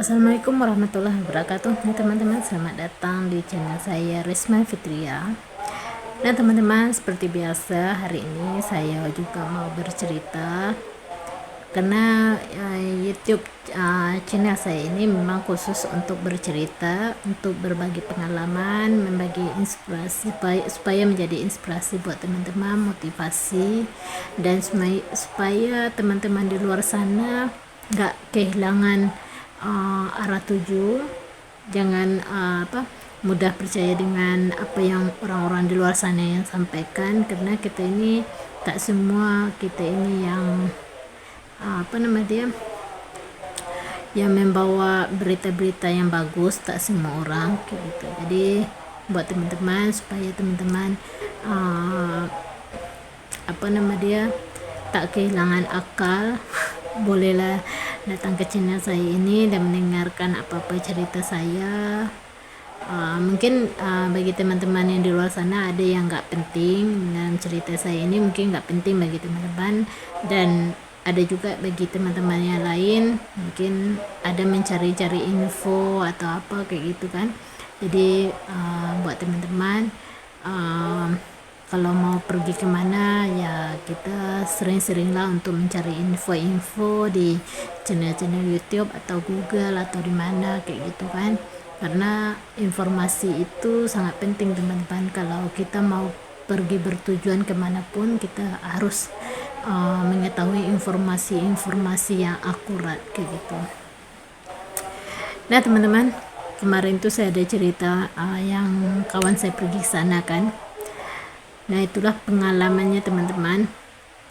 Assalamualaikum warahmatullahi wabarakatuh. Nah teman-teman, selamat datang di channel saya Risma Fitria. Nah teman-teman, seperti biasa hari ini saya juga mau bercerita karena YouTube channel saya ini memang khusus untuk bercerita, untuk berbagi pengalaman, membagi inspirasi supaya menjadi inspirasi buat teman-teman, motivasi, dan supaya teman-teman di luar sana nggak kehilangan arah tuju. Jangan mudah percaya dengan apa yang orang-orang di luar sana yang sampaikan, karena kita ini tak semua kita ini yang yang membawa berita-berita yang bagus, tak semua orang kayak gitu. Jadi buat teman-teman, supaya teman-teman tak kehilangan akal, bolehlah datang ke channel saya ini dan mendengarkan apa-apa cerita saya. Mungkin bagi teman-teman yang di luar sana ada yang nggak penting dalam cerita saya ini, mungkin nggak penting bagi teman-teman, dan ada juga bagi teman-teman yang lain mungkin ada mencari-cari info atau apa kayak gitu kan. Jadi buat teman-teman, kalau mau pergi kemana ya kita sering-seringlah untuk mencari info-info di channel-channel YouTube atau Google atau di mana kayak gitu kan, karena informasi itu sangat penting teman-teman. Kalau kita mau pergi bertujuan kemanapun, kita harus mengetahui informasi-informasi yang akurat kayak gitu. Nah teman-teman, kemarin tuh saya ada cerita yang kawan saya pergi ke sana kan. Nah itulah pengalamannya teman-teman,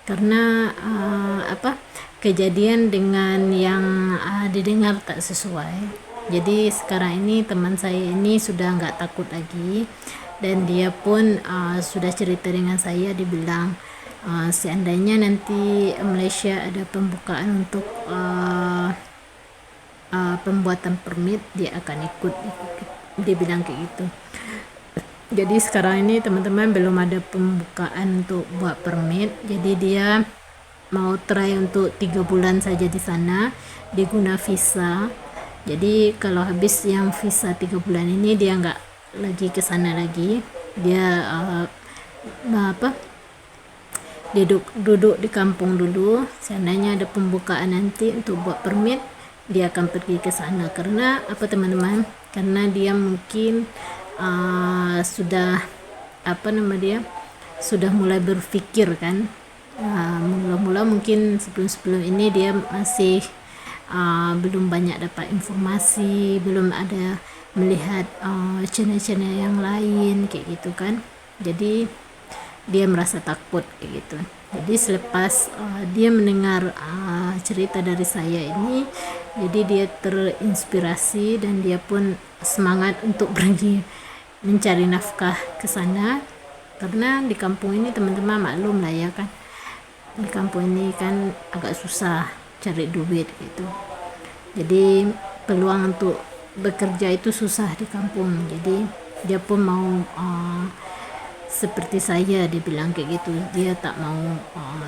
karena kejadian dengan yang didengar tak sesuai. Jadi sekarang ini teman saya ini sudah nggak takut lagi, dan dia pun sudah cerita dengan saya. Dibilang seandainya nanti Malaysia ada pembukaan untuk pembuatan permit, dia akan ikut. Dia bilang kayak gitu. Jadi sekarang ini teman-teman belum ada pembukaan untuk buat permit, jadi dia mau try untuk 3 bulan saja di sana, dia guna visa. Jadi kalau habis yang visa 3 bulan ini, dia nggak lagi ke sana lagi. Dia dia duduk di kampung dulu. Seandainya ada pembukaan nanti untuk buat permit, dia akan pergi ke sana. Karena apa teman-teman? Karena dia mungkin sudah sudah mulai berpikir kan. Mula-mula mungkin sebelum ini dia masih belum banyak dapat informasi, belum ada melihat channel-channel yang lain kayak gitu kan. Jadi dia merasa takut kayak gitu. Jadi selepas dia mendengar cerita dari saya ini, jadi dia terinspirasi dan dia pun semangat untuk pergi mencari nafkah ke sana. Karena di kampung ini teman-teman maklum lah ya kan, di kampung ini kan agak susah cari duit gitu. Jadi peluang untuk bekerja itu susah di kampung. Jadi dia pun mau seperti saya, dia bilang kayak gitu. Dia tak mau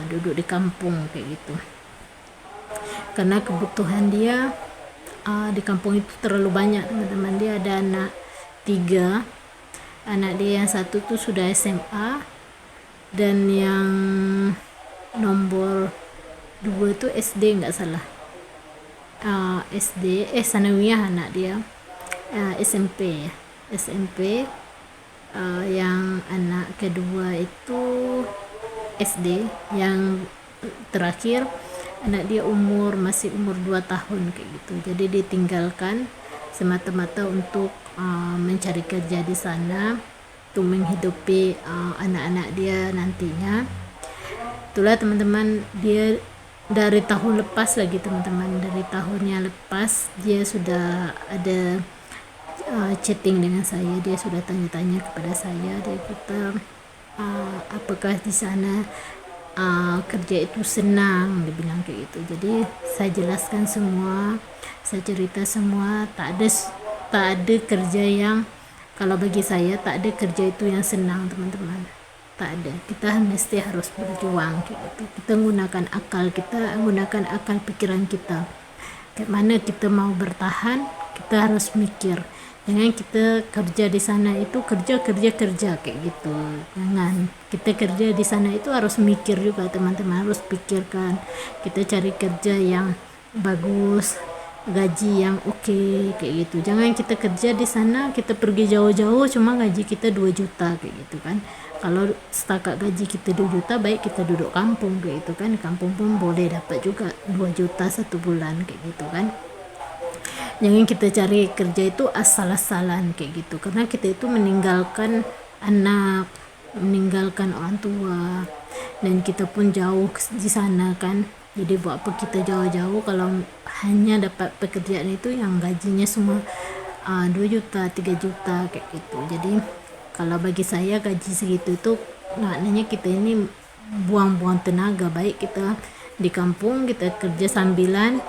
duduk di kampung kayak gitu, karena kebutuhan dia di kampung itu terlalu banyak teman-teman. Dia ada anak 3. Anak dia yang satu tuh sudah SMA, dan yang nomor 2 tuh SD nggak salah. Sanawiyah anak dia. SMP. Yang anak kedua itu SD. Yang terakhir anak dia masih umur 2 tahun kayak gitu. Jadi ditinggalkan semata-mata untuk mencari kerja di sana, untuk menghidupi anak-anak dia nantinya. Itulah teman-teman, dia dari tahun lepas lagi teman-teman, dari tahunnya lepas dia sudah ada chatting dengan saya. Dia sudah tanya-tanya kepada saya. Dia kata apakah di sana kerja itu senang, dia bilang kayak gitu. Jadi saya jelaskan semua, saya cerita semua. Tak ada kerja yang, kalau bagi saya tak ada kerja itu yang senang teman-teman, tak ada. Kita mesti harus berjuang kayak gitu. Kita menggunakan akal pikiran kita. kayak mana kita mau bertahan, kita harus mikir. Jangan kita kerja di sana itu kerja kayak gitu. Jangan, kita kerja di sana itu harus mikir juga teman-teman, harus pikirkan. Kita cari kerja yang bagus, gaji yang oke, kayak gitu. Jangan kita kerja di sana, kita pergi jauh-jauh cuma gaji kita 2 juta kayak gitu kan. Kalau setakat gaji kita 2 juta, baik kita duduk kampung kayak gitu kan. Kampung pun boleh dapat juga 2 juta 1 bulan kayak gitu kan. Jangan kita cari kerja itu asal-asalan kayak gitu, karena kita itu meninggalkan anak, meninggalkan orang tua, dan kita pun jauh di sana kan. Jadi buat apa kita jauh-jauh kalau hanya dapat pekerjaan itu yang gajinya semua 2 juta 3 juta kayak gitu. Jadi kalau bagi saya gaji segitu itu maknanya kita ini buang-buang tenaga. Baik kita di kampung kita kerja sambilan,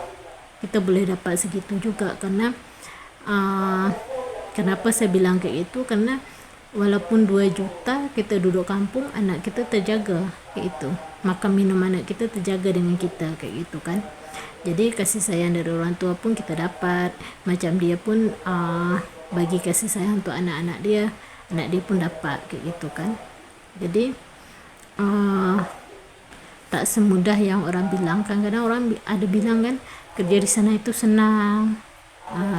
kita boleh dapat segitu juga. Karena kenapa saya bilang kayak gitu, karena walaupun 2 juta kita duduk kampung, anak kita terjaga kayak itu, makan minum anak kita terjaga dengan kita kayak gitu kan. Jadi kasih sayang dari orang tua pun kita dapat, macam dia pun bagi kasih sayang untuk anak-anak dia, anak dia pun dapat kayak gitu kan. Jadi tak semudah yang orang bilang kan. Kadang orang ada bilang kan kerja di sana itu senang,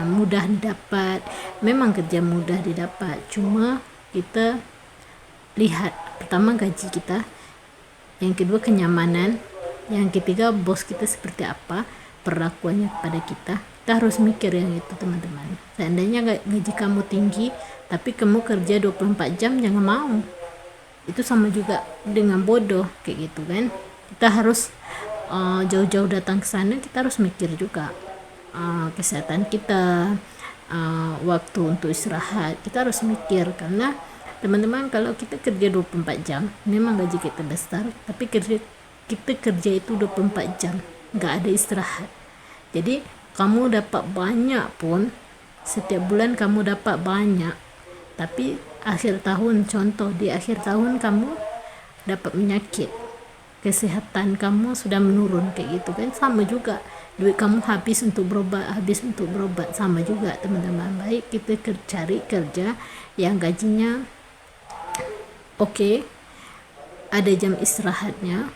mudah didapat. Memang kerja mudah didapat, cuma kita lihat pertama gaji kita, yang kedua kenyamanan, yang ketiga bos kita seperti apa perlakuannya kepada kita. Kita harus mikir yang itu teman-teman. Seandainya gaji kamu tinggi tapi kamu kerja 24 jam, jangan mau. Itu sama juga dengan bodoh kayak gitu kan. Kita harus jauh-jauh datang ke sana, kita harus mikir juga kesehatan kita, waktu untuk istirahat, kita harus mikir. Karena teman-teman, kalau kita kerja 24 jam memang gaji kita besar, tapi kita kerja itu 24 jam nggak ada istirahat. Jadi kamu dapat banyak pun, setiap bulan kamu dapat banyak, tapi akhir tahun, contoh di akhir tahun kamu dapat penyakit, kesehatan kamu sudah menurun kayak gitu kan. Sama juga duit kamu habis untuk berobat, sama juga teman-teman. Baik kita cari kerja yang gajinya oke, ada jam istirahatnya,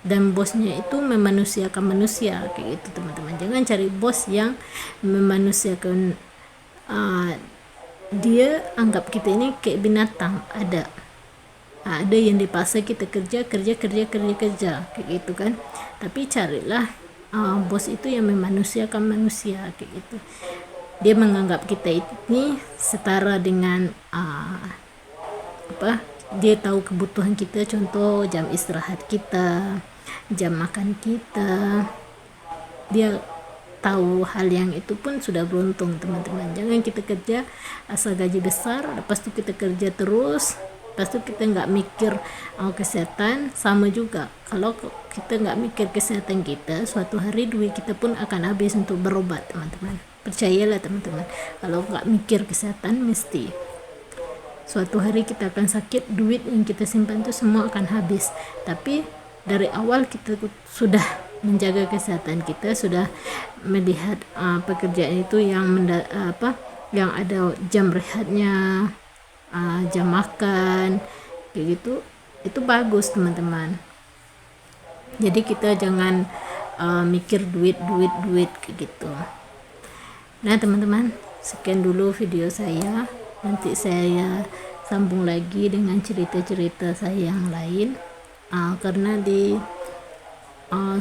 dan bosnya itu memanusiakan manusia kayak gitu teman-teman. Jangan cari bos yang memanusiakan, dia anggap kita ini kayak binatang. Ada yang dipaksa kita kerja kayak gitu kan. Tapi carilah bos itu yang memanusiakan manusia kayak gitu. Dia menganggap kita ini setara dengan dia tahu kebutuhan kita, contoh jam istirahat kita, jam makan kita, dia tahu hal yang itu pun sudah beruntung teman-teman. Jangan kita kerja asal gaji besar, lepas itu kita kerja terus, lepas itu kita nggak mikir kesehatan. Sama juga kalau kita nggak mikir kesehatan kita, suatu hari duit kita pun akan habis untuk berobat teman-teman. Percayalah teman-teman, kalau nggak mikir kesehatan, mesti suatu hari kita akan sakit, duit yang kita simpan itu semua akan habis. Tapi dari awal kita sudah menjaga kesehatan kita, sudah melihat pekerjaan itu yang yang ada jam rehatnya, jam makan kayak gitu, itu bagus teman-teman. Jadi kita jangan mikir duit kayak gitu. Nah teman-teman, sekian dulu video saya. Nanti saya sambung lagi dengan cerita-cerita saya yang lain, karena di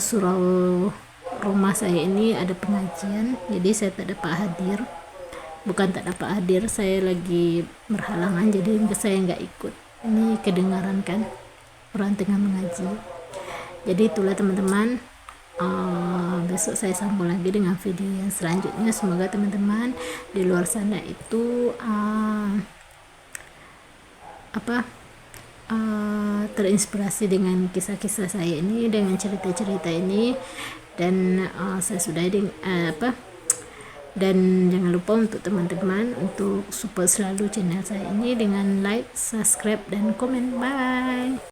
surau rumah saya ini ada pengajian, jadi saya tak dapat hadir. Bukan tak dapat hadir, saya lagi berhalangan, jadi saya nggak ikut. Ini kedengaran kan orang tengah mengaji. Jadi itulah teman-teman, besok saya sambung lagi dengan video yang selanjutnya. Semoga teman-teman di luar sana itu terinspirasi dengan kisah-kisah saya ini, dengan cerita-cerita ini, dan saya sudah dan jangan lupa untuk teman-teman untuk support selalu channel saya ini dengan like, subscribe, dan komen. Bye.